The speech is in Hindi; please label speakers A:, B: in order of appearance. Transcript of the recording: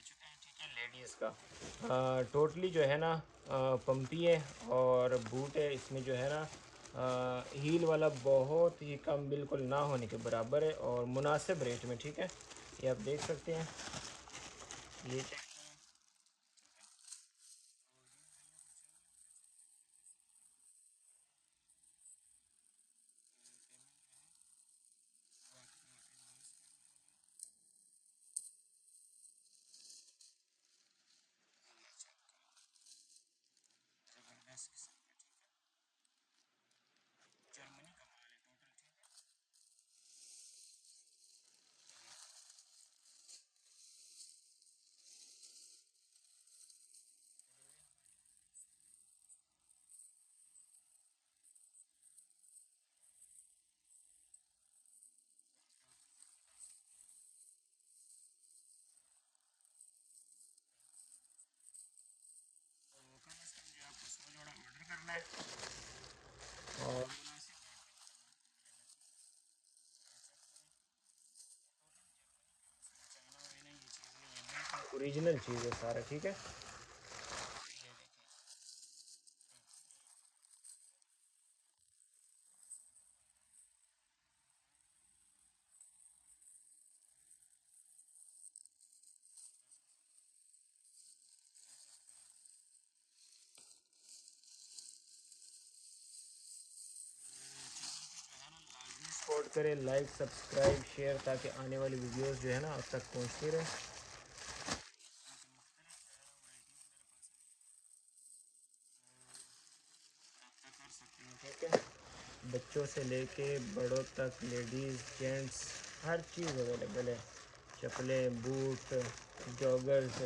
A: चुके हैं, ठीक है, लेडीज़ का टोटली जो है ना पंपी है और बूट है। इसमें जो है ना हील वाला बहुत ही कम, बिल्कुल ना होने के बराबर है और मुनासिब रेट में, ठीक है। ये आप देख सकते हैं, ये चेक ज़बरदस्त किस्म का, ठीक है, जर्मनी का माल है टोटल, ठीक है। तो कम से कम जो आपको 100 जोड़ा ऑर्डर करना है और मुनासिब चाइना वाइना ये चीज़ नहीं है, बिल्कुल ओरिजिनल चीज़ है सारा, ठीक है। ये देखें, सपोर्ट करें, लाइक सब्सक्राइब शेयर, ताकि आने वाली वीडियोस जो है ना आप तक पहुंचती रहे। कर सकते हैं, ठीक है, बच्चों से लेके बड़ों तक, लेडीज़ जेंट्स हर चीज़ अवेलेबल है, चप्पलें बूट जॉगर्स